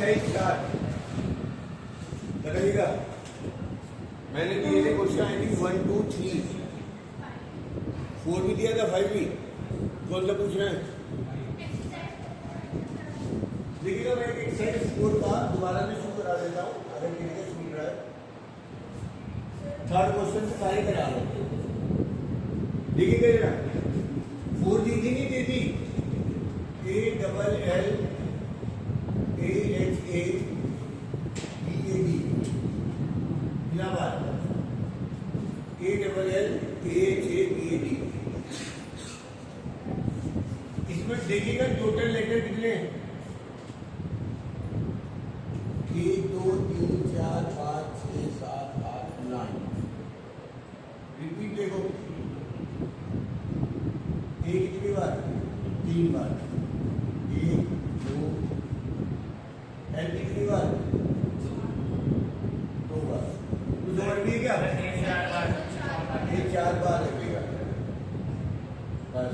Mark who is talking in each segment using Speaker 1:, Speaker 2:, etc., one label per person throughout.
Speaker 1: Exercise start बताइएगा। मैंने दिए थे क्वेश्चन आई थिंक 1 2 3 4 भी दिया था 5 भी। कौन सा पूछ रहे हैं? देखिएगा मैं एक एक्सरसाइज 4 का दोबारा भी शुरू करा देता हूँ अगर किसी का सुन रहा है। थर्ड क्वेश्चन से सारे करा रहा हूँ। देखिएगा जरा 4 दी थी नहीं दी थी ALL AHA EAD Allahabad ALL AHA EAD। इसमें देखिएगा टोटल लेटर कितने हैं? 1 2 3 4 5 6 7 8 9। रिपीट देखो एक कितनी बार? 3 बार। 1 2 एल कितनी बार? 2 बार। कुछ और भी है क्या? ये 4 बार लगेगा बस।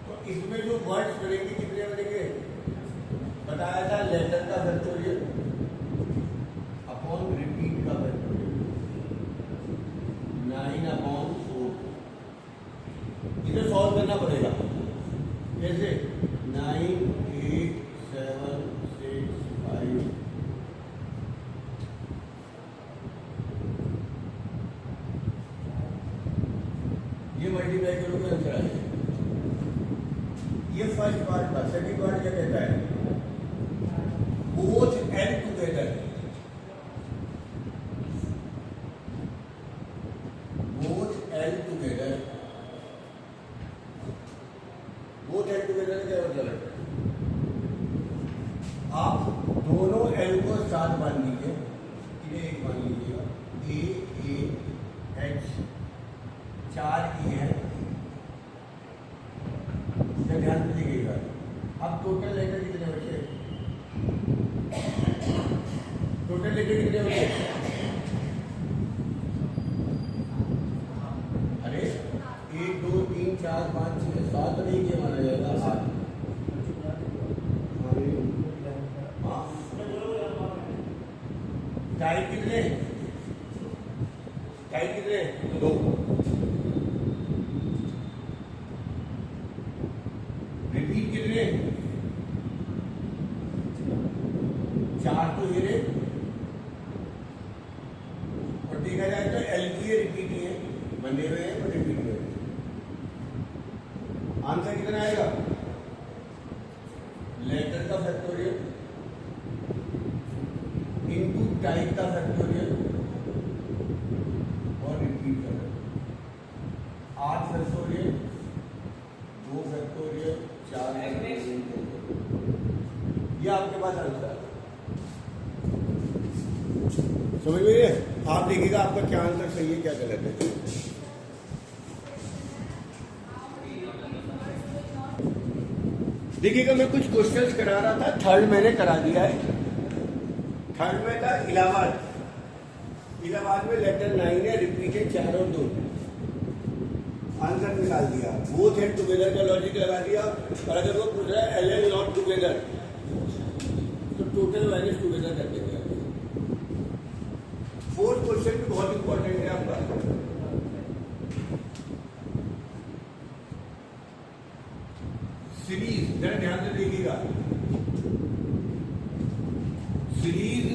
Speaker 1: तो इसमें जो वर्ड्स बनेंगे कितने बनेंगे? बताया था लेटर का फैक्टोरियल अपॉन रिपीट का फैक्टोरियल 9/4। इसे सॉल्व करना पड़ेगा। कैसे? 9 8 7 6 5 ये मल्टीप्लाई करोगे आंसर आ जाएगा। ये फर्स्ट पार्ट था। सेकंड पार्ट क्या कहता है? बोथ एल टुगेदर क्या मतलब है? आप दोनों एल को साथ मान लीजिए। इन्हें एक मान लीजिएगा AH 4 E है। ध्यान से देखिएगा। अब टोटल लेटर कितने बचे? टोटल लेटर कितने बचे? अरे 1 2 3 4 5 6 7 नहीं के माना जाएगा 7। टाइप कितने? टाइप कितने? 2। रिपीट कितने? 4 तो ये रे। और देखा जाए तो एल की रिपीट ही है। बने हुए हैं और रिपीट हुए। आंसर कितना आएगा? लेटर का फैक्टोरियल इनटू टाइप का फैक्टोरियल और रिपीट का 8 फैक्टोरियल 2 फैक्टोरियल 4 ये आपके पास आंसर है। समझ में? आप देखिएगा आपका क्या आंसर सही है क्या गलत है। देखिएगा मैं कुछ क्वेश्चंस करा रहा था। थर्ड मैंने करा दिया है। थर्ड में था इलाहाबाद। इलाहाबाद में लेटर 9 है। रिपीटेड 4 और 2। आंसर निकाल दिया। बोथ एंड टुगेदर का लॉजिक लगा दिया। और अगर वो पूछ रहा है LL नॉट टुगेदर तो टोटल माइनस टुगेदर कर देंगे। फोर्थ क्वेश्चन भी बहुत इंपॉर्टेंट है आपका। सीरीज जरा ध्यान से देखिएगा। सीरीज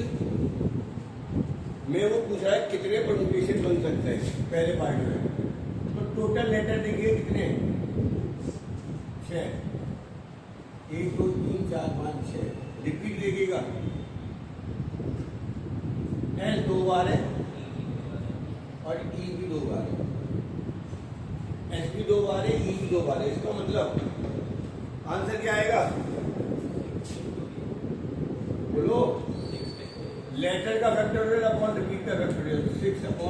Speaker 1: में वो पूछ रहा है कितने परम्यूटेशन बन सकते हैं पहले पार्ट में। तो टोटल लेटर देखिए कितने? 6। 1 2 3 4 5 6। रिपीट देखिएगा। एल 2 बार है और ई भी 2 बार है। एस भी 2 बार है, ई भी 2 बार है। इसका मतलब आंसर क्या आएगा? बोलो। लेटर का फैक्टोरियल अपॉन रिपीट का फैक्टोरियल 6/2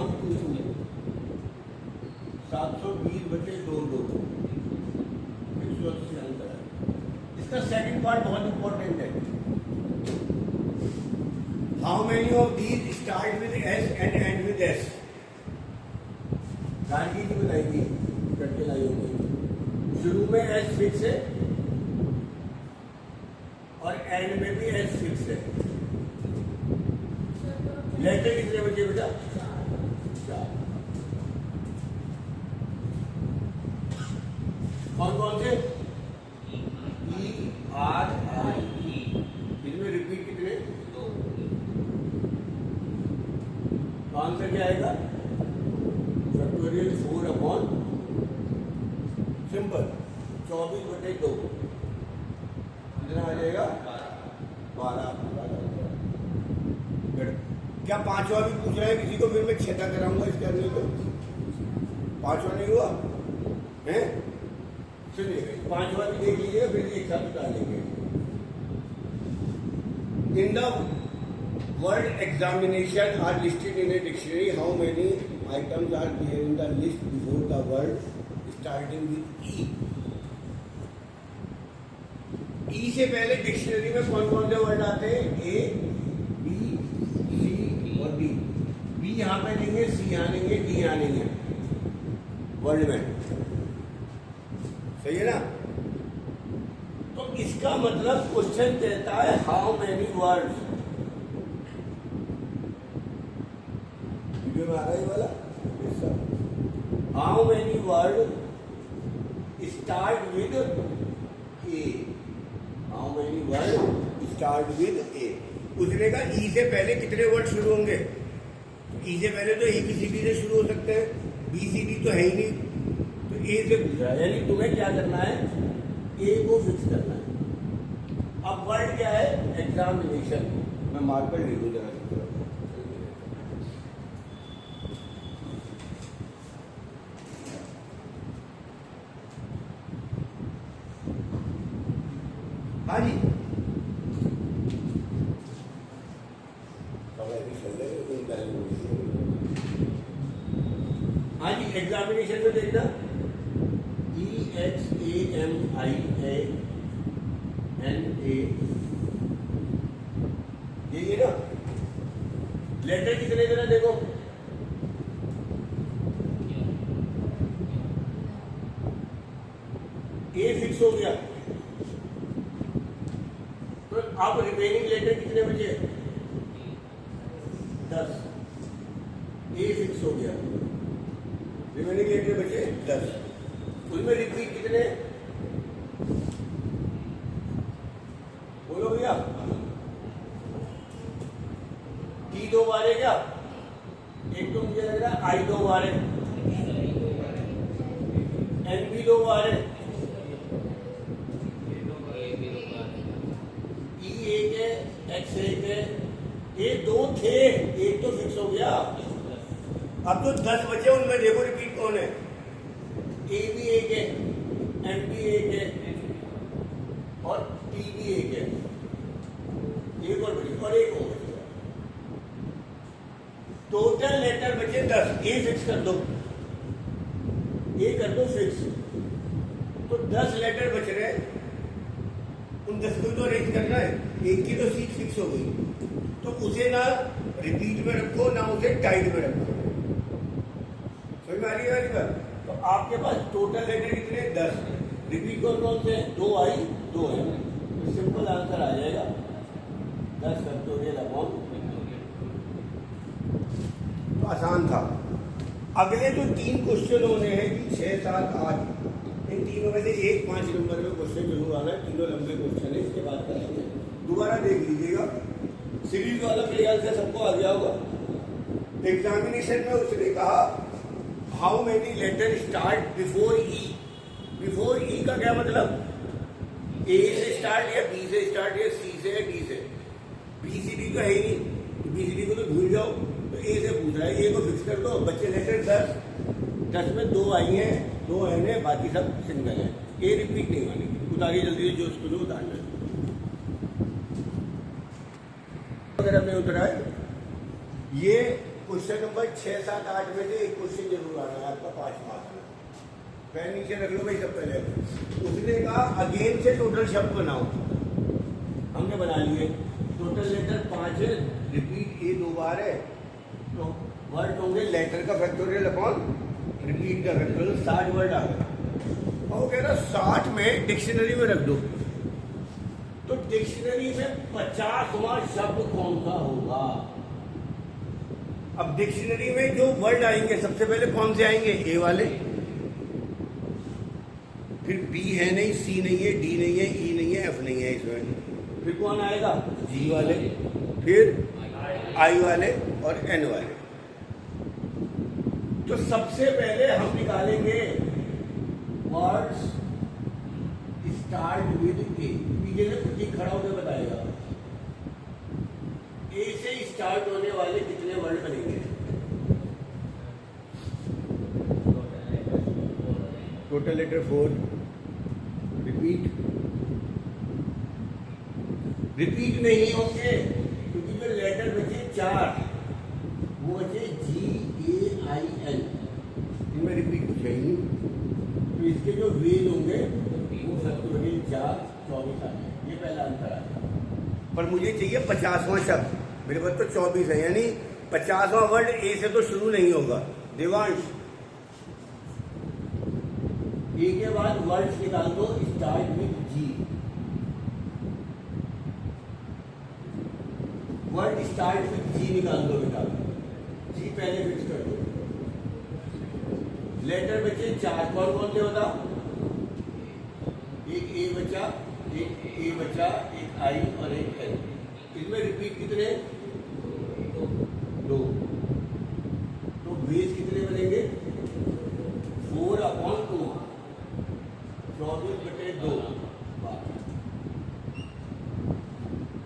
Speaker 1: 720 बचे 2 2 180 आंसर है। इसका सेकंड पार्ट बहुत इंपॉर्टेंट है। How many of these start with S and end with S? Gandhi ji बताएगी करके लाई होगी। शुरू में एस फिक्स है और एंड में भी एस फिक्स है। लेटर कितने बचे बेटा? 4। कौन कौन से? ई आर आई ई। इसमें रिपीट कितने? 2। आंसर क्या आएगा? फैक्टोरियल 4 अपॉन सिंपल 24/2 कितना आ जाएगा? 12। क्या 5वां भी पूछ रहा है किसी को? फिर मैं 6 कराऊंगा इसके अंदर। तो 5वां नहीं हुआ है? सुनिए 5वां भी देख लीजिएगा, फिर एक साथ बता लेंगे। In the word examination are listed in a dictionary, how many items are there in the list before the word starting with E? E से पहले डिक्शनरी में कौन कौन से वर्ड आते हैं? ए, बी, सी और डी। बी यहाँ पे नहीं है, सी यहाँ नहीं है, डी यहाँ नहीं है वर्ड में। सही है ना? तो इसका मतलब क्वेश्चन कहता है हाउ मेनी वर्ड्स। वीडियो में आ रहा है ये वाला? How many word start with A? How many word start with A? पूछने का ई से पहले कितने वर्ड शुरू होंगे? ई से पहले तो ए बी सी डी से शुरू हो सकते हैं, बी सी डी तो है ही नहीं, तो ए से पूछ रहा है। यानी तुम्हें क्या करना है? ए को फिक्स करना है। अब वर्ड क्या है? एग्जामिनेशन। मैं मार्कर लिख दूं जरा। हाँ जी, हाँ जी, एग्जामिनेशन में देखना EXAMIANA, ये ना लेटर कितने देना? देखो ए फिक्स हो गया, तो अब रिमेनिंग लेटर कितने बचे? 10। ए फिक्स हो गया, रिमेनिंग लेटर बचे 10। उसमें रिपीट कितने? बोलो भैया। टी 2 बार है क्या? एक तो मुझे लग रहा है आई 2 बार है, एन बी 2 बार है, ई 1 है, एक्स 1 है, ये 2 थे, एक तो फिक्स हो गया। अब तो 10 बचे, उनमें देखो रिपीट कौन है? ए भी 1 है, एम भी 1 है और टी भी 1 है। एक और बची और एक और बची। टोटल लेटर बचे 10। ए फिक्स कर दो, ए कर दो फिक्स, तो 10 लेटर बच रहे। उन 10 को तो अरेंज करना है। एक की तो सीट फिक्स हो गई, तो उसे ना रिपीट में रखो ना उसे टाइड में रखो। समझ में आ रही है वाली बात? तो आपके पास टोटल लेटर कितने? 10। रिपीट कौन कौन से? 2 आई 2 है, तो सिंपल आंसर आ जाएगा 10 फैक्टोरियल अपॉन। तो आसान था। अगले जो 3 क्वेश्चन होने हैं कि 6, 7, 8, इन तीनों में से एक 5 नंबर में क्वेश्चन जरूर आना है। तीनों लंबे क्वेश्चन है, इसके बाद करेंगे। दोबारा देख लीजिएगा, सीरीज वाला ख्याल से सबको आ गया होगा। एग्जामिनेशन में उसने कहा how many letter start before E. Before E का क्या मतलब? ए से स्टार्ट या बी से स्टार्ट या सी से या डी से। बी सी डी तो है ही नहीं, तो बी सी डी को तो भूल जाओ। तो ए से पूछ रहा है, ए को फिक्स कर दो। बच्चे लेटर 10 में 2 आई हैं, 2 है, बाकी सब सिंगल है। ए रिपीट नहीं मानेगी। उतारिए जल्दी से, जो उसको जो उतारना है। अगर हमें उतरा है ये क्वेश्चन नंबर 6, 7, 8 में से एक क्वेश्चन जरूर आना है आपका 5 मार्क्स में। पेन नीचे रख लो भाई सब पहले। उसने कहा अगेन से टोटल शब्द बनाओ। हमने बना लिए। टोटल लेटर 5 है, रिपीट ए 2 बार है, तो वर्ड होंगे लेटर का फैक्टोरियल अपॉन रिपीट का फैक्टोरियल। 60 वर्ड आ गए। और कह रहा 60 में डिक्शनरी में रख दो। तो डिक्शनरी में 50वां शब्द कौन सा होगा? अब डिक्शनरी में जो वर्ड आएंगे सबसे पहले कौन से आएंगे? ए वाले, फिर बी है नहीं, सी नहीं है, डी नहीं है, ई नहीं है, एफ नहीं है इसमें, फिर कौन आएगा? जी वाले, फिर आई वाले और एन वाले। तो सबसे पहले हम निकालेंगे वर्ड्स स्टार्ट विद ए। पीछे से प्रतीक खड़ा होकर बताएगा ए से स्टार्ट होने वाले कितने वर्ड बनेंगे? Total letter 4। रिपीट नहीं होंगे क्योंकि जो लेटर बचे 4 वो बचे GAIN, इनमें रिपीट कुछ है ही नहीं। तो इसके जो वेज होंगे वो 7 4 24 आ गए। ये पहला अंतर आ गया। पर मुझे चाहिए 50वां शब्द। मेरे पास तो 24 है, यानी 50वां वर्ड ए से तो शुरू नहीं होगा। देवांश, ए के बाद वर्ड्स निकाल दो start with G. Word start with G निकाल दो बेटा। जी पहले फिक्स कर दो। लेटर बचे 4, कौन कौन से होता? एक ए बचा, एक आई और एक एल। इसमें रिपीट कितने? 2। तो बेस कितने बनेंगे? 4/2, 24/2।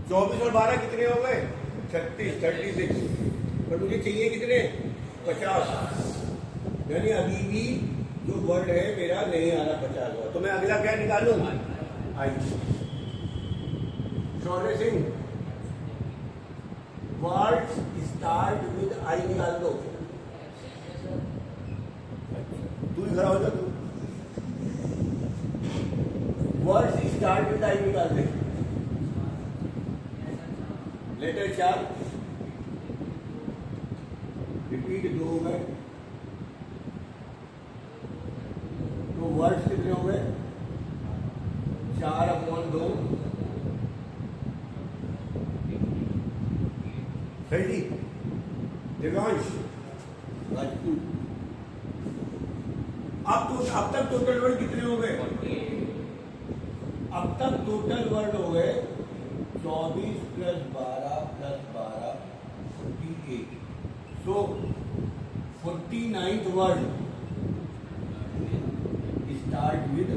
Speaker 1: 24 और 12 कितने हो गए? 36। पर मुझे चाहिए कितने? 50। यानी अभी भी जो वर्ड है मेरा नहीं आ रहा 50। तो मैं अगला क्या निकालूं? I. Shaurya Singh, words start with I निकाल दो। तू ही खड़ा हो जा। तू वर्ड्स स्टार्ट विद आई निकाल दे। लेटर 4, रिपीट 2 हो गए। तो वर्ड्स कितने हो गए? 4/2। सही जी। दिव्यांश, राजपूत। अब तक टोटल वर्ड कितने हो गए? अब तक टोटल वर्ड हो गए 24 + 12 + 12 48। सो 49th वर्ड स्टार्ट विद।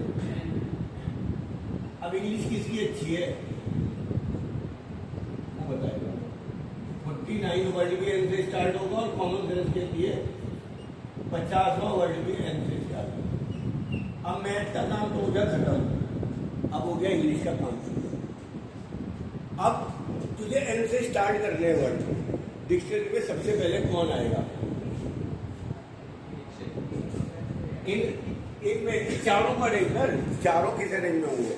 Speaker 1: अब इंग्लिश किसकी अच्छी है वो बताएगा। 49 वर्ड भी एन से स्टार्ट होगा और कॉमन सेंस के लिए 50वां वर्ड भी एन से स्टार्ट होगा। अब मैथ का काम तो हो गया खत्म, अब हो गया इंग्लिश का काम। अब तुझे एन से स्टार्ट करने हैं वर्ड। डिक्शनरी में सबसे पहले कौन आएगा? इनमें चारों वर्ड है सर, चारों किस रेंज में होंगे?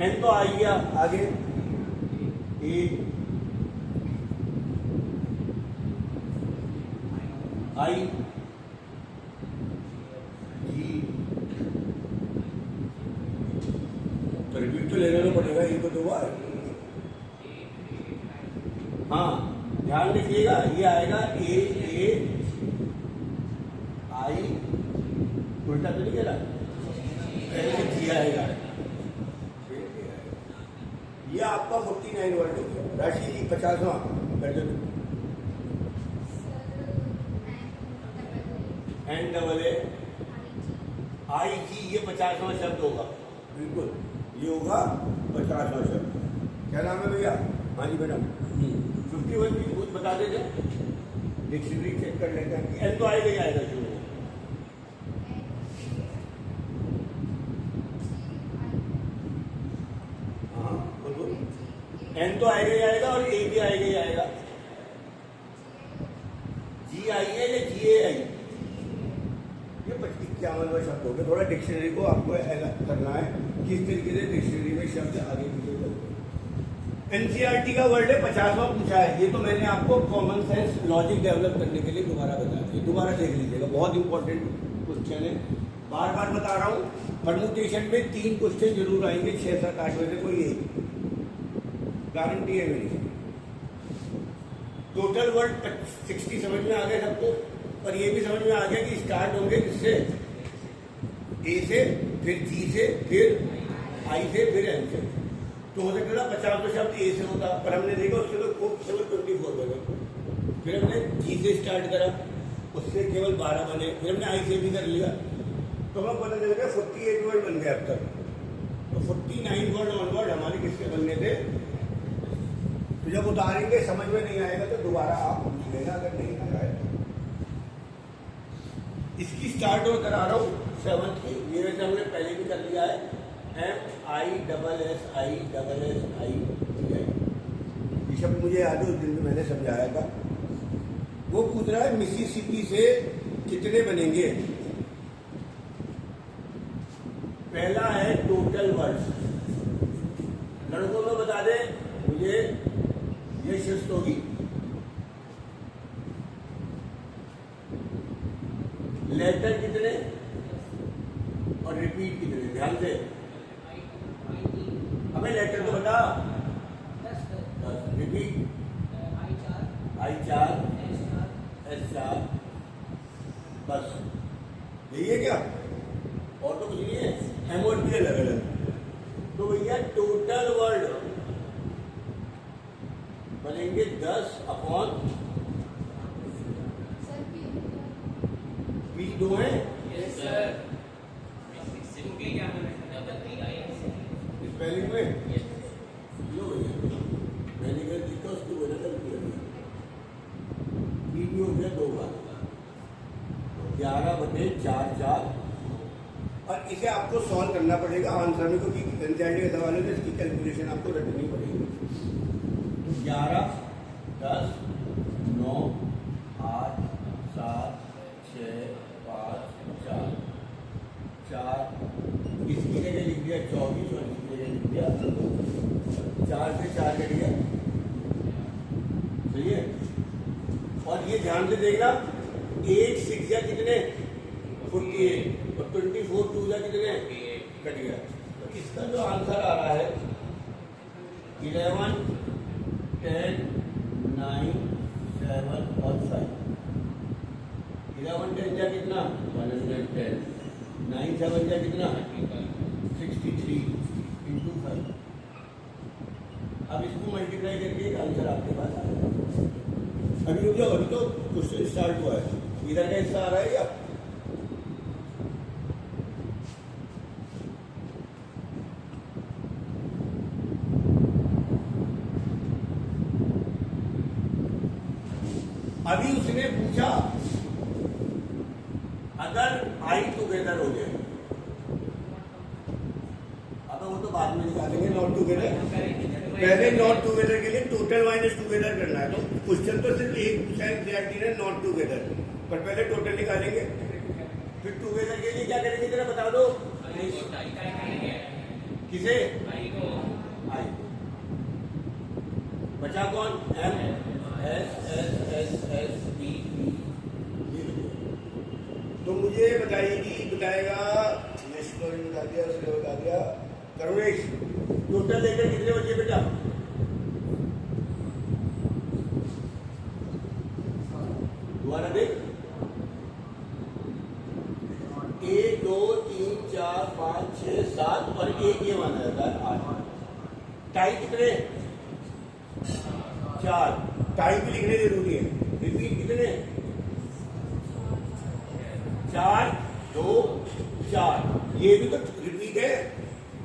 Speaker 1: एन तो आ गया, आगे ए आई जी। तो रिपीट तो लेना तो पड़ेगा एक को 2 बार। हाँ ध्यान रखिएगा, ये आएगा ए आई, उल्टा तो नहीं कह रहा, पहले जी आएगा। ये आपका 49 वर्ड हो गया। राशि जी 50वां कर दो। एन डबल ए आई जी, ये 50वां शब्द होगा। बिल्कुल ये होगा 50वां शब्द। क्या नाम है भैया? हाँ जी मैडम। 51 की कुछ बता देते, डिक्शनरी चेक कर लेते हैं। एन तो आएगा ही आएगा शुरू। हाँ बोलो। एन तो आएगा ही आएगा और ए भी आएगा ही आएगा। जी आई है या जी ए आई? ये 51वां शब्द हो गया। थोड़ा डिक्शनरी को आपको अलग करना है, किस तरीके से डिक्शनरी में शब्द आगे पीछे करते हैं। एनसीईआरटी का वर्ड है 50वां पूछा है। ये तो मैंने आपको कॉमन सेंस लॉजिक डेवलप करने के लिए दोबारा बता दिया, दोबारा देख लीजिएगा, बहुत इंपॉर्टेंट क्वेश्चन है। बार बार बता रहा हूँ, परमुटेशन में 3 क्वेश्चन जरूर आएंगे, 6, 7, 8 में से कोई एक, गारंटी है मेरी। टोटल वर्ड 60 समझ में आ गया सबको, और ये भी समझ में आ गया कि स्टार्ट होंगे किससे, ए से, फिर जी से, फिर आई से, फिर एन से। तो हो सकता था 50 शब्द ए से होता, पर हमने देखा उसके तो केवल 24 बने। फिर हमने जी से स्टार्ट करा, उससे केवल 12 बने, फिर हमने आई से भी कर लिया, तो हमें पता चल गया 48 वर्ड बन गए अब तक। तो 49 वर्ड ऑनवर्ड हमारे किसके बनने थे। तो जब उतारेंगे समझ में नहीं आएगा तो दोबारा आप पूछ लेना अगर नहीं आ रहा है। इसकी स्टार्ट और करा रहा हूँ 7th की, ये वैसे हमने पहले भी कर लिया है, MISSI ये शब्द मुझे याद है, उस दिन मैंने समझाया था। वो पूछ रहा है मिसिसिपी से कितने बनेंगे। पहला है टोटल वर्ड्स, लड़कों में बता दें मुझे, ये शिफ्ट होगी। लेटर कितने और रिपीट कितने, ध्यान से हमें लेटर तो बता। 10, रिपीट I4 S4, बस यही है क्या, और तो कुछ नहीं है। एम और पी अलग अलग। तो भैया टोटल वर्ड बनेंगे 10 अपॉन पी 2 है। स्पेलिंग में लो भैया, मैंने क्या लिखा उसको बोला था पी भी हो गया 2 बार, 11/4 और इसे आपको सॉल्व करना पड़ेगा आंसर में, क्योंकि एनसीईआरटी के सवालों में इसकी कैलकुलेशन आपको रखनी पड़ेगी। 11, 10, 9, 8, 7, 6, 5, 4, इसकी जगह लिख दिया 24 और इसकी जगह लिख दिया 4 से 4 कट गया, सही है। और ये ध्यान से देखना, 8 6 या कितने 48 और 24 2 या कितने कट गया। तो इसका जो आंसर आ रहा है 11, 10, 9, 7 और 5। 11 10 या कितना 110, 9 7 या कितना 63 इंटू 5। अब इसको मल्टीप्लाई करके एक आंसर आपके पास आ जाएगा। अभी रुक जाओ, अभी तो क्वेश्चन स्टार्ट हुआ है, इधर का हिस्सा आ रहा है क्या। अभी उसने पूछा अगर आई टुगेदर हो जाए, अब वो तो बाद में निकालेंगे नॉट टुगेदर, पहले नॉट टुगेदर के लिए टोटल माइनस टुगेदर करना है। तो क्वेश्चन तो सिर्फ एक पूछा है एनसीईआरटी ने, नॉट टुगेदर, पर पहले टोटल निकालेंगे, फिर टुगेदर के लिए क्या करेंगे जरा बता दो। किसे, आई, बचा कौन, M S S S S B B. तो मुझे बताएगा बता दिया, उसने बता दिया करुणेश, टोटल लेकर कितने बचे बेटा। दोबारा देख, 1 2 3 4 5 6 7 और एक ये माना जाता है 8। टाई कितने 4, टाई भी लिखने जरूरी है। रिपीट कितने 4 2 4, ये भी तो रिपीट है,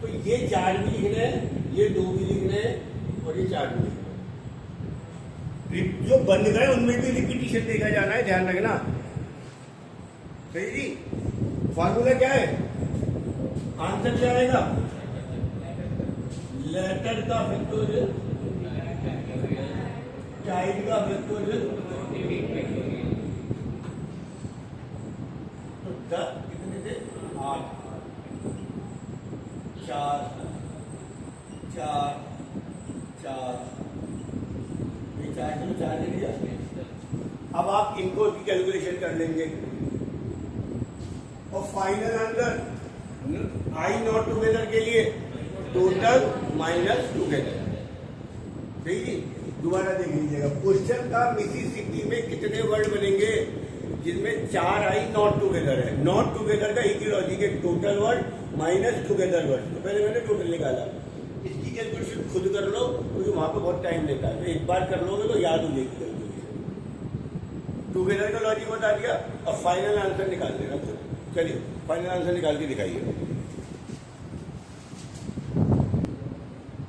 Speaker 1: तो ये 4 भी लिखने हैं, ये 2 भी लिखने हैं और ये 4 भी लिखने हैं। जो बन गए उनमें भी रिपीटिशन देखा जाना है, ध्यान रखना, सही जी। फार्मूला क्या है, आंसर क्या आएगा, लेटर का फैक्टोरियल, चाइल्ड का फैक्टोरियल, तो 10 कितने थे 8, 4 4 4, ये 4 से 4 ले लिया। अब आप इनको की कैलकुलेशन कर लेंगे, और final answer I not together के लिए टोटल माइनस टुगेदर। सही जी, दोबारा देख लीजिएगा क्वेश्चन का मिसिसिपी में कितने वर्ड बनेंगे जिसमें 4 आई नॉट टुगेदर है। नॉट टुगेदर का इक्वलॉजी के total word minus together word. तो पहले मैंने टोटल निकाला, इसकी कैलकुलेशन खुद कर लो क्योंकि वहां पे बहुत टाइम लेता है, तो एक बार कर लोगे तो याद हो जाएगी कैलकुलेशन। टुगेदर का लॉजिक बता दिया, अब फाइनल आंसर निकाल देना खुद। चलिए फाइनल आंसर निकाल के दिखाइए।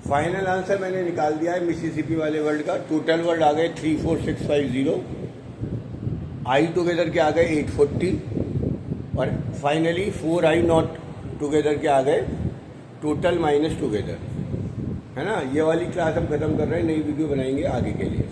Speaker 1: फाइनल आंसर मैंने निकाल दिया है मिसिसिपी वाले वर्ड का। टोटल वर्ड आ गए 34650, आई टुगेदर के आ गए 840 और फाइनली 4 आई नॉट टुगेदर के आ गए टोटल माइनस टुगेदर, है ना। ये वाली क्लास हम खत्म कर रहे हैं, नई वीडियो बनाएंगे आगे के लिए।